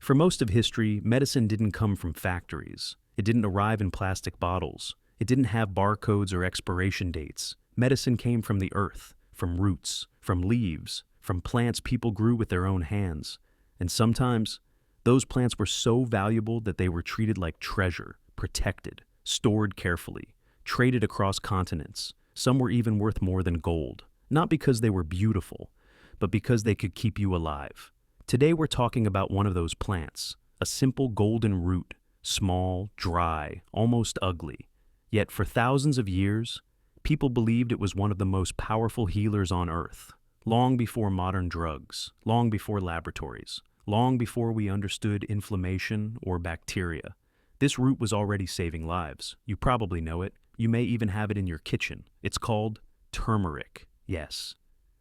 For most of history, medicine didn't come from factories. It didn't arrive in plastic bottles. It didn't have barcodes or expiration dates. Medicine came from the earth, from roots, from leaves, from plants people grew with their own hands. And sometimes, those plants were so valuable that they were treated like treasure, protected, stored carefully, traded across continents. Some were even worth more than gold, not because they were beautiful, but because they could keep you alive. Today we're talking about one of those plants, a simple golden root, small, dry, almost ugly. Yet for thousands of years, people believed it was one of the most powerful healers on earth, long before modern drugs, long before laboratories, long before we understood inflammation or bacteria. This root was already saving lives. You probably know it. You may even have it in your kitchen. It's called turmeric. Yes,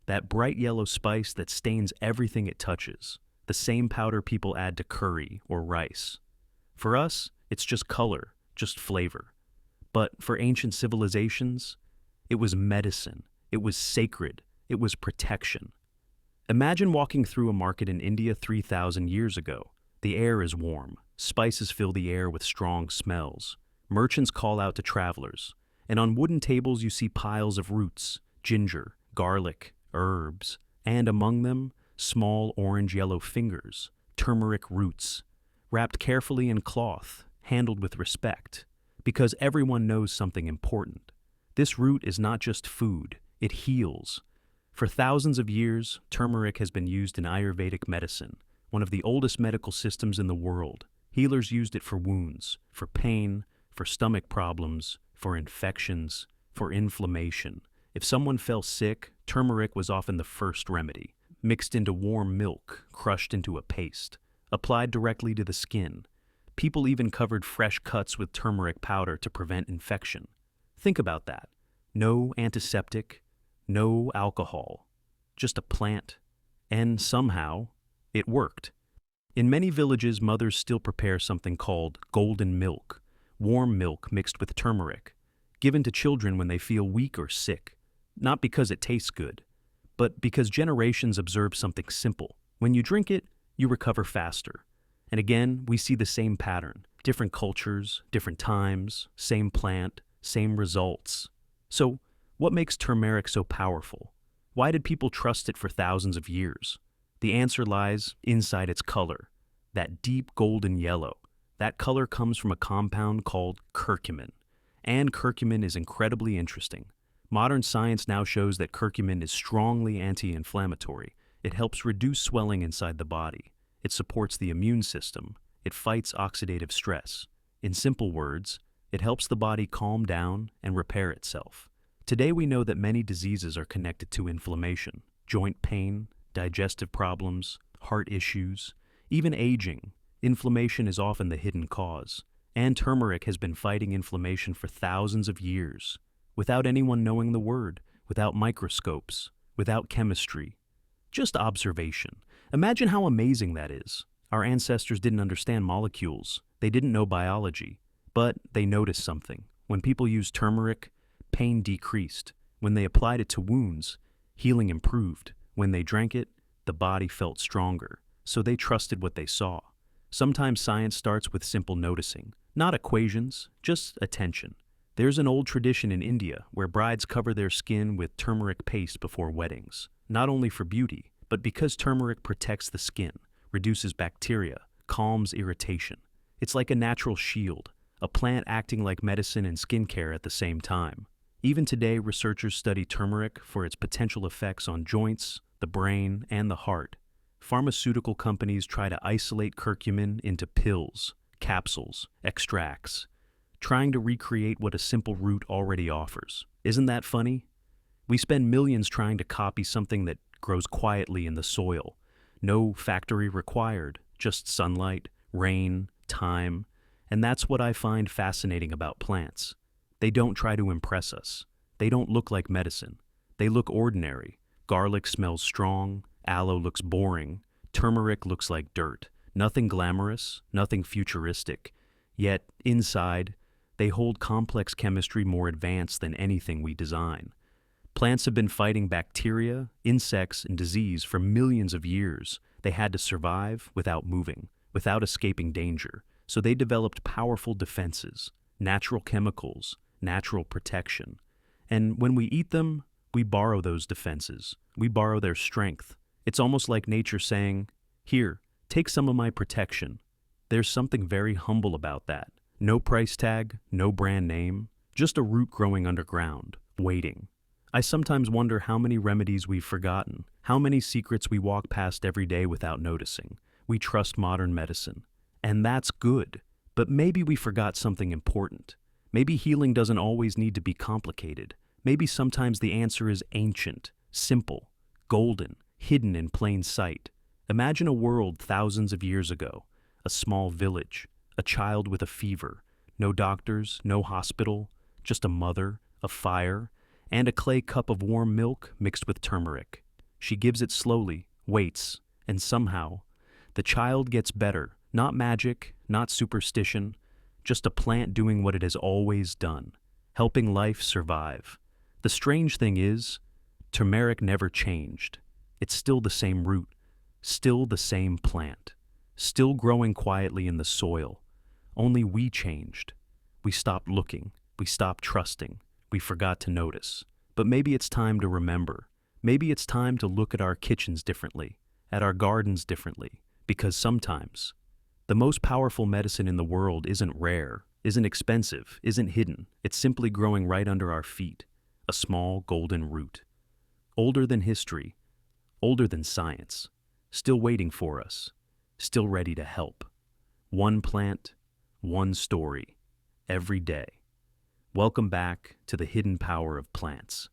that bright yellow spice that stains everything it touches. The same powder people add to curry or rice. For us, it's just color, just flavor. But for ancient civilizations, it was medicine. It was sacred. It was protection. Imagine walking through a market in India 3,000 years ago. The air is warm. Spices fill the air with strong smells. Merchants call out to travelers. And on wooden tables you see piles of roots, ginger, garlic, herbs, and among them, small orange-yellow fingers, turmeric roots, wrapped carefully in cloth, handled with respect, because everyone knows something important. This root is not just food, it heals. For thousands of years, turmeric has been used in Ayurvedic medicine, one of the oldest medical systems in the world. Healers used it for wounds, for pain, for stomach problems, for infections, for inflammation. If someone fell sick, turmeric was often the first remedy, mixed into warm milk, crushed into a paste, applied directly to the skin. People even covered fresh cuts with turmeric powder to prevent infection. Think about that. No antiseptic, no alcohol, just a plant. And somehow, it worked. In many villages, mothers still prepare something called golden milk, warm milk mixed with turmeric, given to children when they feel weak or sick. Not because it tastes good, but because generations observe something simple. When you drink it, you recover faster. And again, we see the same pattern. Different cultures, different times, same plant, same results. So, what makes turmeric so powerful? Why did people trust it for thousands of years? The answer lies inside its color, that deep golden yellow. That color comes from a compound called curcumin. And curcumin is incredibly interesting. Modern science now shows that curcumin is strongly anti-inflammatory. It helps reduce swelling inside the body. It supports the immune system. It fights oxidative stress. In simple words, it helps the body calm down and repair itself. Today we know that many diseases are connected to inflammation, joint pain, digestive problems, heart issues, even aging. Inflammation is often the hidden cause. And turmeric has been fighting inflammation for thousands of years, without anyone knowing the word, without microscopes, without chemistry. Just observation. Imagine how amazing that is. Our ancestors didn't understand molecules. They didn't know biology. But they noticed something. When people used turmeric, pain decreased. When they applied it to wounds, healing improved. When they drank it, the body felt stronger. So they trusted what they saw. Sometimes science starts with simple noticing. Not equations, just attention. There's an old tradition in India where brides cover their skin with turmeric paste before weddings, not only for beauty, but because turmeric protects the skin, reduces bacteria, calms irritation. It's like a natural shield, a plant acting like medicine and skincare at the same time. Even today, researchers study turmeric for its potential effects on joints, the brain, and the heart. Pharmaceutical companies try to isolate curcumin into pills, capsules, extracts, trying to recreate what a simple root already offers. Isn't that funny? We spend millions trying to copy something that grows quietly in the soil. No factory required, just sunlight, rain, time. And that's what I find fascinating about plants. They don't try to impress us. They don't look like medicine. They look ordinary. Garlic smells strong, aloe looks boring, turmeric looks like dirt. Nothing glamorous, nothing futuristic. Yet, inside, they hold complex chemistry more advanced than anything we design. Plants have been fighting bacteria, insects, and disease for millions of years. They had to survive without moving. without escaping danger, so they developed powerful defenses, natural chemicals, natural protection. And when we eat them, we borrow those defenses. We borrow their strength. It's almost like nature saying, "Here, take some of my protection." There's something very humble about that. No price tag, no brand name, just a root growing underground, waiting. I sometimes wonder how many remedies we've forgotten, how many secrets we walk past every day without noticing. We trust modern medicine. And that's good. But maybe we forgot something important. Maybe healing doesn't always need to be complicated. Maybe sometimes the answer is ancient, simple, golden, hidden in plain sight. Imagine a world thousands of years ago, a small village, a child with a fever, no doctors, no hospital, just a mother, a fire, and a clay cup of warm milk mixed with turmeric. She gives it slowly, waits, and somehow, the child gets better. Not magic, not superstition, just a plant doing what it has always done, helping life survive. The strange thing is, turmeric never changed. It's still the same root, still the same plant, still growing quietly in the soil. Only we changed. We stopped looking, we stopped trusting, we forgot to notice. But maybe it's time to remember. Maybe it's time to look at our kitchens differently, at our gardens differently, because sometimes the most powerful medicine in the world isn't rare, isn't expensive, isn't hidden. It's simply growing right under our feet, a small golden root. Older than history, older than science, still waiting for us, still ready to help. One plant, one story, every day. Welcome back to the hidden power of plants.